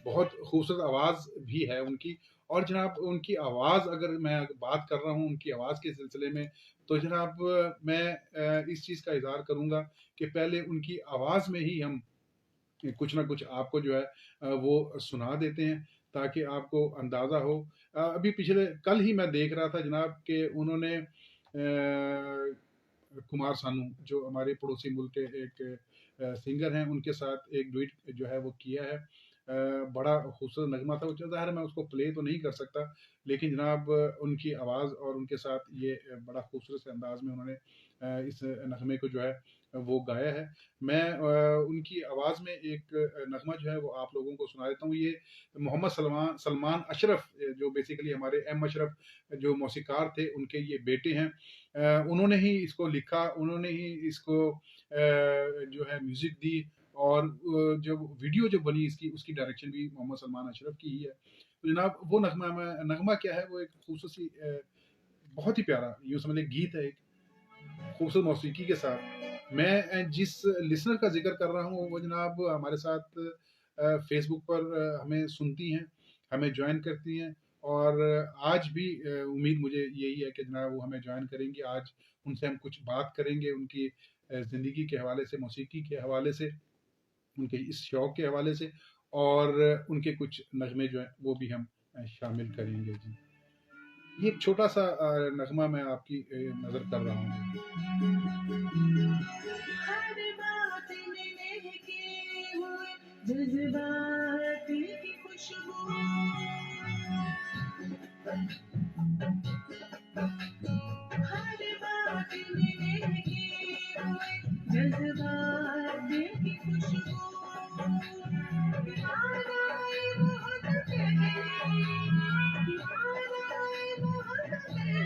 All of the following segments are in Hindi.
बहुत खूबसूरत आवाज़ भी है उनकी। और जनाब उनकी आवाज़ अगर मैं बात कर रहा हूँ उनकी आवाज़ के सिलसिले में, तो जनाब मैं इस चीज़ का इज़हार करूँगा कि पहले उनकी आवाज़ में ही हम कुछ ना कुछ आपको जो है वो सुना देते हैं, ताकि आपको अंदाज़ा हो। अभी पिछले कल ही मैं देख रहा था जनाब कि उन्होंने कुमार सानू जो हमारे पड़ोसी मुल्क के एक सिंगर हैं, उनके साथ एक डुएट जो है वो किया है। बड़ा खूबसूरत नगमा था, ज़ाहिर है मैं उसको प्ले तो नहीं कर सकता, लेकिन जनाब उनकी आवाज़ और उनके साथ ये बड़ा खूबसूरत से अंदाज में उन्होंने इस नगमे को जो है वो गाया है। मैं उनकी आवाज़ में एक नगमा जो है वो आप लोगों को सुना देता हूँ। ये मोहम्मद सलमान सलमान अशरफ जो बेसिकली हमारे एम अशरफ जो मौसीकार थे, उनके ये बेटे हैं। उन्होंने ही इसको लिखा, उन्होंने ही इसको जो है म्यूज़िक दी, और जब वीडियो जो बनी इसकी, उसकी डायरेक्शन भी मोहम्मद सलमान अशरफ की ही है। तो जनाब वो नगमा क्या है, वो एक खूबसूरत सी बहुत ही प्यारा यूँ समझ लें गीत है, एक खूबसूरत मौसीकी के साथ। मैं जिस लिसनर का ज़िक्र कर रहा हूँ वो जनाब हमारे साथ फ़ेसबुक पर हमें सुनती हैं, हमें जॉइन करती हैं, और आज भी उम्मीद मुझे यही है कि जनाब वो हमें जॉइन करेंगी। आज उनसे हम कुछ बात करेंगे उनकी ज़िंदगी के हवाले से, मौसीकी के हवाले से, उनके इस शौक के हवाले से, और उनके कुछ नगमे जो हैं वो भी हम शामिल करेंगे जी। ये एक छोटा-सा नगमा मैं आपकी नज़र कर रहा हूँ। हर बात में महके हुए जज़्बात की खुशबू, हर बात में महके हुए जज़्बात की खुशबू, याद आए बहुत पहले, याद आए बहुत पहले,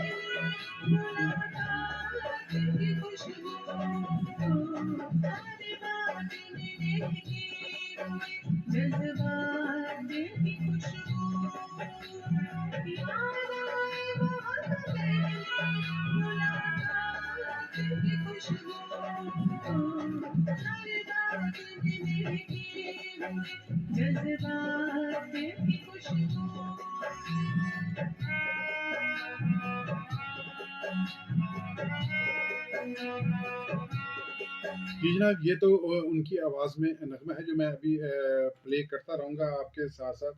मुलाकात की खुशबू, हर बात में महके हुए जज़्बात की खुशबू, याद आए बहुत पहले, मुलाकात की खुशबू, हर बात में महके हुए जज़्बात की खुशबू। जी जनाब, ये तो उनकी आवाज़ में नगमा है जो मैं अभी प्ले करता रहूँगा आपके साथ-साथ।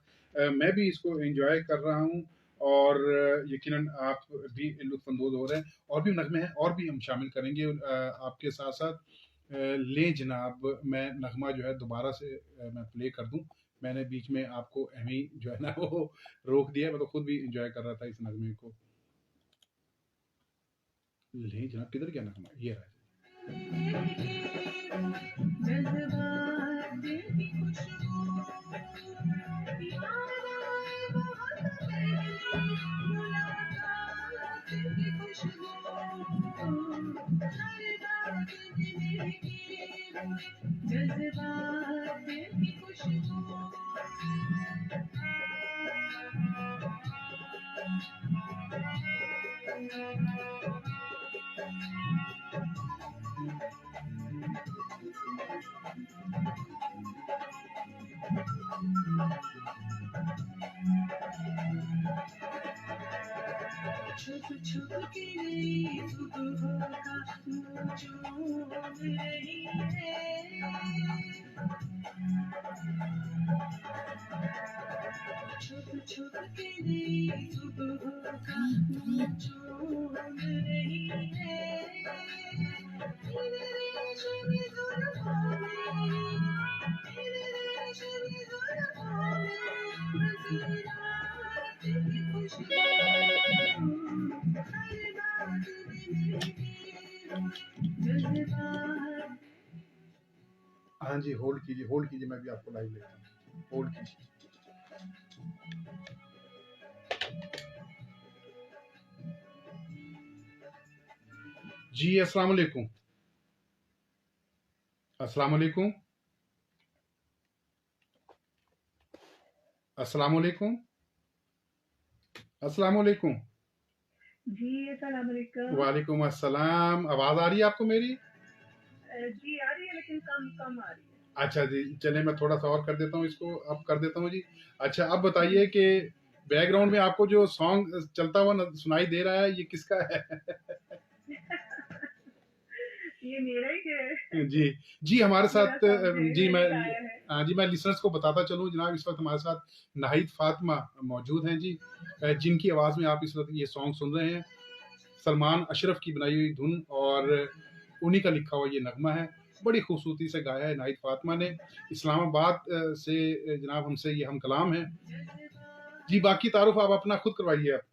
मैं भी इसको एन्जॉय कर रहा हूँ, और यकीनन आप भी लुत्फ़ अंदोज़ हो रहे हैं। और भी नगमे हैं, और भी हम शामिल करेंगे आपके साथ-साथ। लें जनाब, मैं नगमा जो है दोबारा से मैं प्ले कर दूँ। मैंने बीच में आपको ऐवें ही जो है ना वो रोक दिया, मैं तो खुद भी एन्जॉय कर रहा था इस नगमे को। लें जनाब, किधर गया नगमा? ये रहा। जज़्बात की खुशबू, याद आए बहुत पहले, मुलाकात की खुशबू, हर बात में महके हुए जज़्बात की खुशबू। छुप छुप के नई सुबह का नूर चूम रही है, छुप छुप के नई सुबह का नूर चूम रही है, तेरे रेशमी जुल्फों में, तेरे रेशमी जुल्फों में बसी रात की खुशबू, हर बात में महके हुए जज़्बात। हाँ जी, होल्ड कीजिए, मैं भी आपको लाइव लेता हूँ। होल्ड कीजिए। जी, अस्सलाम वालेकुम। अस्सलाम वालेकुम। अस्सलाम वालेकुम। अस्सलाम वालेकुम। जी, अस्सलाम वालेकुम। वालेकुम अस्सलाम। आवाज़ आ रही है आपको मेरी? जी, आ रही है लेकिन कम कम आ रही है। अच्छा जी, चलिए मैं थोड़ा-सा और कर देता हूँ इसको, अब कर देता हूँ जी। अच्छा, अब बताइए कि बैकग्राउंड में आपको जो सॉन्ग चलता हुआ न सुनाई दे रहा है, ये किसका है? ये मेरा ही है। जी, जी हमारे मेरा साथ सॉन्ग है, जी मैंने मैं गाया है। जी मैं लिसनर्स को बताता चलूँ जनाब, इस वक़्त हमारे साथ नाहिद फ़ातिमा मौजूद हैं जी, जिनकी आवाज़ में आप इस वक़्त ये सॉन्ग सुन रहे हैं। सलमान अशरफ की बनाई हुई धुन और उन्हीं का लिखा हुआ ये नगमा है। बड़ी खूबसूरती से गाया है नाहिद फ़ातिमा ने। इस्लामाबाद से जनाब हमसे ये हम कलाम हैं। जी, बाकी तारुफ़ आप अपना खुद करवाइए आप।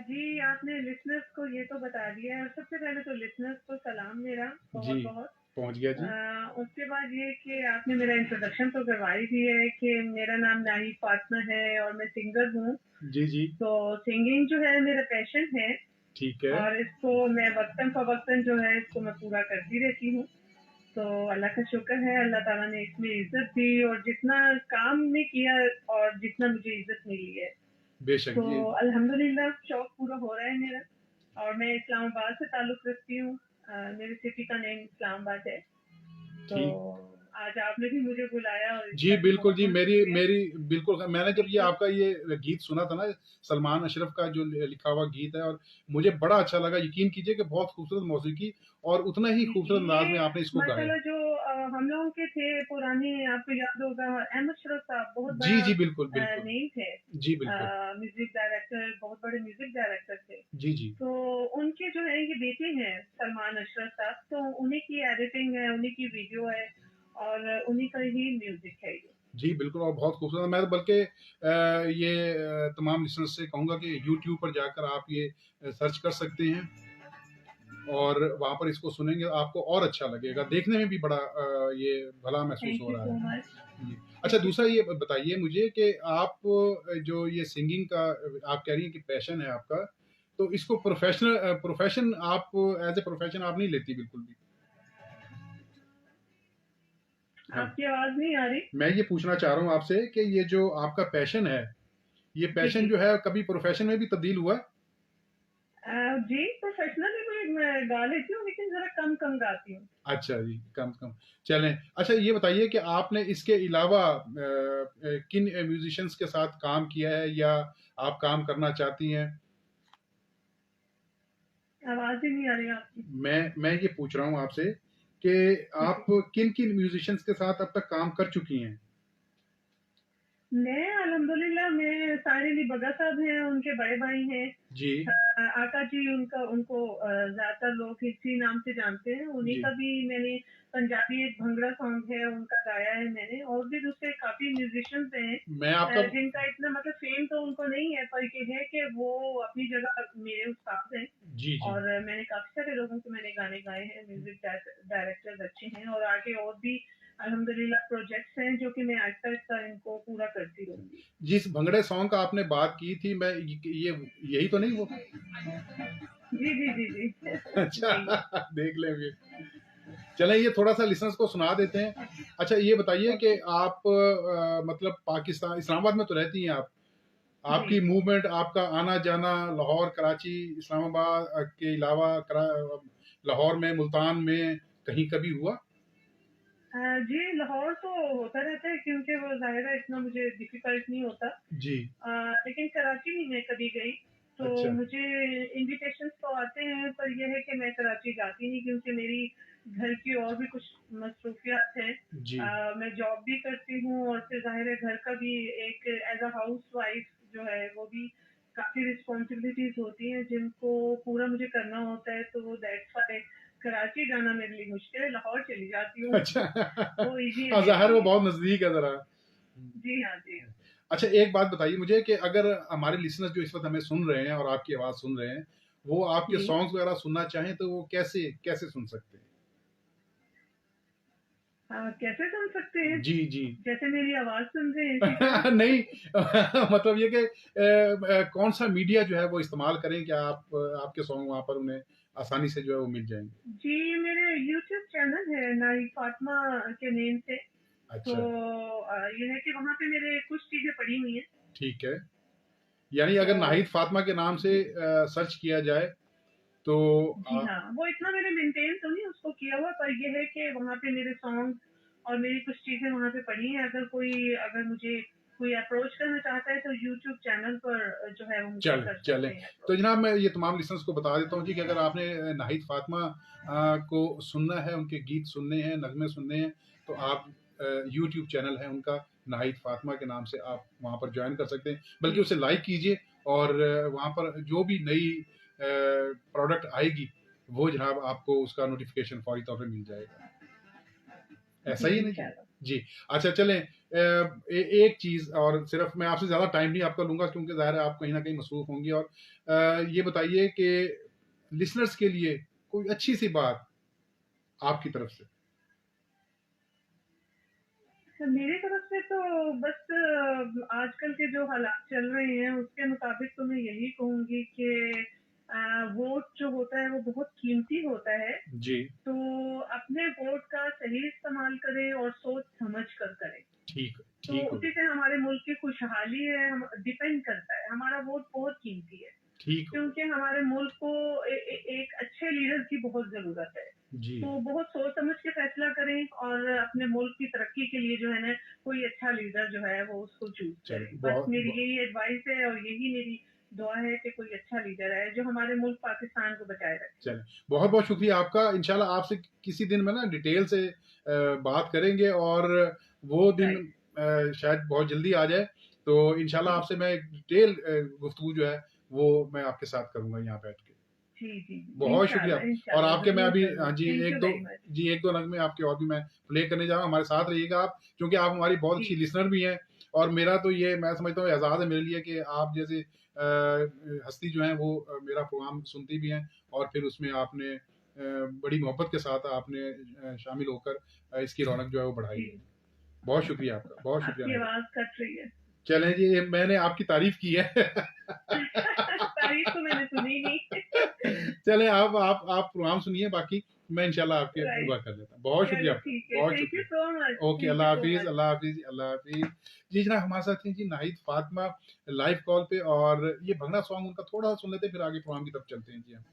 जी, आपने लिसनर्स को ये तो बता दिया है, और सबसे पहले तो लिसनर्स को सलाम मेरा जी, बहुत-बहुत। पहुँच गया जी। उसके बाद ये कि आपने मेरा इंट्रोडक्शन तो करवा ही दिया है कि मेरा नाम नाहिद फातिमा है और मैं सिंगर हूँ। जी, जी, तो सिंगिंग जो है मेरा पैशन है, ठीक है। और इसको मैं वक्तन फ़वक्तन जो है इसको मैं पूरा करती रहती हूँ। तो अल्लाह का शुक्र है, अल्लाह ताला ने इसमें इज़्ज़त दी, और जितना काम में किया और जितना मुझे इज़्ज़त मिली है, बेशक तो जी, अल्हम्दुलिल्लाह शौक पूरा हो रहा है मेरा। और मैं इस्लामाबाद से ताल्लुक़ रखती हूँ। मेरी सिटी का नेम इस्लामाबाद है। तो ठीक। आज आपने भी मुझे बुलाया, और जी, इसका भी बिल्कुल जी, बहुत-बहुत मेरी शुक्रिया। मेरी बिल्कुल मैंने जब ये बिल्कुल। आपका ये गीत सुना था ना, सलमान अशरफ का जो लिखा हुआ गीत है और मुझे बड़ा अच्छा लगा, यकीन कीजिए कि बहुत खूबसूरत मौसीकी और उतना ही खूबसूरत अंदाज़ में ये आपने इसको गाया। माशाल्लाह जो हम लोगों के थे पुराने, आपको याद होगा अहमद शरोफ साहब, बहुत जी, बड़ा जी, बिल्कुल, बिल्कुल। नेम थे। जी, बिल्कुल। म्यूज़िक डायरेक्टर, बहुत बड़े म्यूज़िक डायरेक्टर थे। जी, जी। तो उनके जो है ये बेटे हैं सलमान अशरफ साहब, तो उन्हीं की एडिटिंग है, उन्हीं की वीडियो है, और उन्हीं का ही म्यूज़िक है ये। जी, बिल्कुल और बहुत खूबसूरत मैं तो बल्कि ये तमाम लिसनर्स से कहूँगा कि यूट्यूब पर जाकर आप ये सर्च कर सकते हैं और वहाँ पर इसको सुनेंगे आपको और अच्छा लगेगा। देखने में भी बड़ा ये भला महसूस थैंक हो यू रहा सो है। मच। जी। अच्छा थैंक यू दूसरा सो ये मच। बताइए मुझे कि आप जो ये सिंगिंग का आप कह रही हैं कि पैशन है आपका, तो इसको प्रोफ़ेशन आप एज़ अ प्रोफ़ेशन आप नहीं लेती बिल्कुल भी? हाँ, आपकी आवाज़ नहीं आ रही? मैं ये पूछना चाह रहा हूँ आपसे कि ये जो आपका पैशन है, ये जी, पैशन जी। जो है कभी प्रोफ़ेशन में भी तब्दील हुआ है? जी, प्रोफ़ेशनली मैं गा लेती हूँ, लेकिन ज़रा कम-कम गाती हूँ। अच्छा जी, कम से कम। चलें, अच्छा ये बताइए कि आपने इसके अलावा किन म्यूज़िशियंस के साथ काम किया है या आप काम करना चाहती हैं? आवाज़ ही नहीं आ रही आपकी। मैं ये पूछ रहा हूँ आपसे कि आप जी। किन-किन म्यूज़िशियंस के साथ अब तक काम कर चुकी हैं? मैं अल्हम्दुलिल्लाह, मैं साहिर अली बग्गा साहब हैं, उनके बड़े भाई हैं। जी, आका जी, उनका उनको ज़्यादातर लोग इसी नाम से जानते हैं। उन्हीं जी। का भी मैंने पंजाबी एक भंगड़ा सॉन्ग है, उनका गाया है मैंने, और भी दूसरे काफ़ी म्यूज़िशियंस हैं, मैं आपका जिनका इतना मतलब फ़ेम तो उनको नहीं है, पर ये है कि वो अपनी जगह मेरे उस्ताद हैं। जी, जी। और मैंने काफ़ी सारे लोगों के मैंने गाने गाए हैं, म्यूज़िक डायरेक्टर्स अच्छे हैं, और आगे और भी अल्हम्दुलिल्लाह प्रोजेक्ट्स हैं जो कि मैं आहिस्ता-आहिस्ता इनको पूरा करती रहूँगी। जिस भंगड़े सॉन्ग का आपने बात की थी मैं ये यही तो नहीं वो? जी, जी, जी, जी। अच्छा वही है। देख लें फिर। चलें ये थोड़ा-सा लिसनर्स को सुना देते हैं। अच्छा ये बताइए कि ओके। आप मतलब पाकिस्तान इस्लामाबाद में तो रहती हैं आप। जी। आपकी मूवमेंट, आपका आना-जाना लाहौर, कराची, इस्लामाबाद के अलावा लाहौर में, मुल्तान में कहीं कभी हुआ? जी, लाहौर तो होता रहता है, क्योंकि वो ज़ाहिर है इतना मुझे डिफ़िकल्ट नहीं होता। जी, लेकिन कराची नहीं मैं कभी गई, तो अच्छा। मुझे इन्विटेशंस तो आते हैं, पर ये है कि मैं कराची जाती नहीं, क्योंकि मेरी घर की और भी कुछ मसरूफ़ियात हैं। जी, मैं जॉब भी करती हूँ, और फिर ज़ाहिर है घर का भी एक एज़ अ हाउसवाइफ़ जो है वो भी काफ़ी रिस्पॉन्सिबिलिटीज़ होती हैं, जिनको पूरा मुझे करना होता है, तो दैट्स व्हाई कराची जाना मेरे लिए मुश्किल है, लाहौर चली जाती हूँ। अच्छा। वो ईज़ी है हाँ, मेरे ज़ाहिर वो लिए। बहुत नज़दीक है ज़रा। जी हाँ, जी हाँ। अच्छा एक बात बताइए मुझे कि अगर हमारे लिसनर्स जो इस वक़्त हमें सुन रहे हैं और आपकी आवाज़ सुन रहे हैं, वो आपके जी। सॉन्ग्स वगैरह सुनना चाहें तो वो कैसे कैसे सुन सकते हैं? कैसे सुन सकते हैं? जी, जी। जैसे मेरी आवाज़ सुन रहे हैं इसी तरह? नहीं मतलब ये कि कौन-सा मीडिया जो है वो इस्तेमाल करें कि आपके सॉन्ग वहाँ पर उन्हें आसानी से जो है वो मिल जाएँगे? जी, मेरे यूट्यूब चैनल है नाइट फातिमा के नेम से। तो अच्छा, ये है कि वहाँ पे मेरे कुछ चीज़ें पड़ी हुई हैं। ठीक है। यानी तो अगर नाहिद फ़ातिमा के नाम से जी, सर्च किया जाए तो जी हाँ, वो इतना मैंने मेंटेन तो नहीं उसको किया हुआ, पर ये है कि वहाँ पे मेरे सॉन्ग और मेरी कुछ चीज़ें वहाँ पे पड़ी हैं। अगर मुझे कोई अप्रोच करना चाहता है तो यूट्यूब चैनल पर जो है वो मुझसे चलें कर चलें। सकते हैं तो अप्रोच। जनाब मैं ये तमाम लिसनर्स को बता देता हूँ जी कि अगर आपने नाहिद फातिमा को सुनना है, उनके गीत सुनने हैं, नगमे सुनने हैं, तो आप यूट्यूब चैनल है उनका, नाहिद फातिमा के नाम से आप वहाँ पर ज्वाइन कर सकते हैं, बल्कि जी, उसे लाइक कीजिए और वहाँ पर जो भी नई प्रोडक्ट आएगी वो जनाब आपको उसका नोटिफिकेशन फौरी तौर पे मिल जाएगा। ऐसा जी, ही है ना जी? इंशाल्लाह। जी। अच्छा चलें, एक चीज़ और सिर्फ मैं आपसे ज़्यादा टाइम नहीं आपका लूँगा क्योंकि ज़ाहिर है आप कहीं न कहीं मसरूफ़ होंगी, और ये बताइए कि लिसनर्स के लिए कोई अच्छी-सी बात आपकी तरफ से। तो मेरी तरफ से तो बस आजकल के जो हालात चल रहे हैं उसके मुताबिक तो मैं यही कहूँगी कि वोट जो होता है वो बहुत कीमती होता है। जी, तो अपने वोट का सही इस्तेमाल करें और सोच समझ कर करें। ठीक तो ठीक हो उसी गया, से हमारे मुल्क की खुशहाली है, हम डिपेंड करता है। हमारा वोट बहुत कीमती है ठीक हो क्योंकि गया। हमारे मुल्क को एक अच्छे लीडर की बहुत ज़रूरत है। जी, तो बहुत सोच समझ के फैसला करें और अपने मुल्क की तरक्की के लिए जो है ना कोई अच्छा लीडर जो है वो उसको चूज़ चलें करें। बस बहुत मेरी ब यही एडवाइस है और यही मेरी दुआ है कि कोई अच्छा लीडर आए जो हमारे मुल्क पाकिस्तान को बचाए रखे। चलें, बहुत-बहुत शुक्रिया आपका। इंशाल्लाह आपसे किसी दिन में ना डिटेल से बात करेंगे, और वो दिन राइट। शायद बहुत जल्दी आ जाए। तो इंशाल्लाह जी, आपसे मैं एक डिटेल गुफ्तगू जो है वो मैं आपके साथ करूँगा यहाँ बैठ के। जी, जी, जी। बहुत शुक्रिया। इंशाल्लाह, और इंशाल्लाह, आपके मैं ज़रूर, अभी हाँ ज़रूर। जी, थैंक यू 1-2 वेरी मच। जी 1-2 नगमे आपके और भी मैं प्ले करने जा रहा हूँ। हमारे साथ रहिएगा आप, क्योंकि आप हमारी बहुत अच्छी जी, लिसनर भी हैं, और मेरा तो ये मैं समझता हूँ एज़ाज़ है मेरे लिए कि आप जैसे हस्ती जो हैं वो मेरा प्रोग्राम सुनती भी हैं, और फिर उसमें आपने बड़ी मोहब्बत के साथ आपने शामिल होकर इसकी रौनक जो है वो बढ़ाई जी। है। बहुत शुक्रिया आपका, बहुत शुक्रिया आपकी नाहिद। आवाज़ कट रही है। चलें जी, ये मैंने आपकी तारीफ़ की है। तारीफ़ तो मैंने सुनी नहीं। चलें आप प्रोग्राम सुनिए, बाकी मैं इंशाल्लाह आपके राइट। दुआ कर देता हूँ। बहुत शुक्रिया चलो आपका, ठीक है। बहुत थैंक यू शुक्रिया। So much. Okay, thank you अल्लाह सो हाफ़िज़, मच। अल्लाह हाफ़िज़ जी, अल्लाह हाफ़िज़। जी जनाब, हमारे साथ थी जी नाहिद फातिमा लाइव कॉल पे, और ये भंगड़ा सॉन्ग उनका थोड़ा-सा सुन लेते हैं, फिर आगे प्रोग्राम की तरफ चलते हैं जी हम।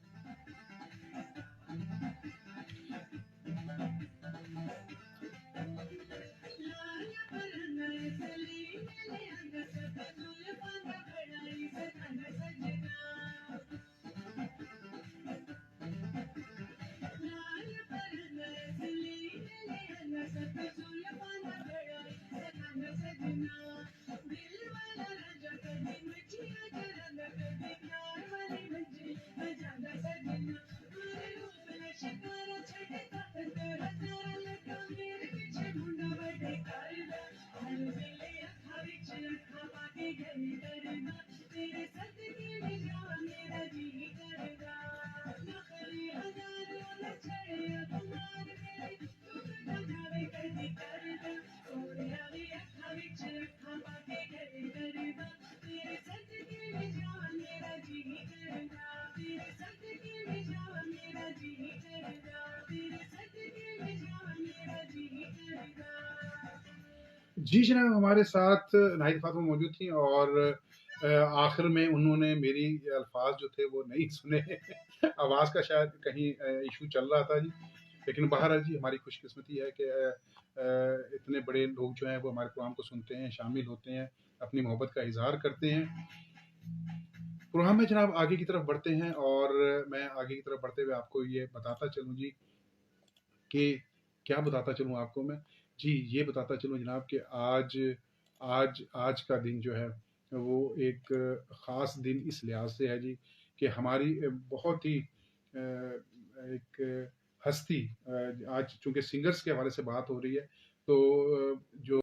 जी जनाब, हमारे साथ नाहिद फातिमा मौजूद थी, और आखिर में उन्होंने मेरी अल्फाज जो थे वो नहीं सुने। आवाज़ का शायद कहीं इशू चल रहा था जी, लेकिन बहरहाल जी हमारी खुशकिस्मती है कि इतने बड़े लोग जो हैं वो हमारे प्रोग्राम को सुनते हैं, शामिल होते हैं, अपनी मोहब्बत का इजहार करते हैं। प्रोग्राम में जनाब आगे की तरफ बढ़ते हैं, और मैं आगे की तरफ बढ़ते हुए आपको ये बताता चलूँ जी कि क्या बताता चलूँ आपको मैं? जी, ये बताता चलूँ जनाब कि आज आज आज का दिन जो है, वो एक ख़ास दिन इस लिहाज़ से है जी कि हमारी बहुत ही एक हस्ती, आज चूँकि सिंगर्स के हवाले से बात हो रही है, तो जो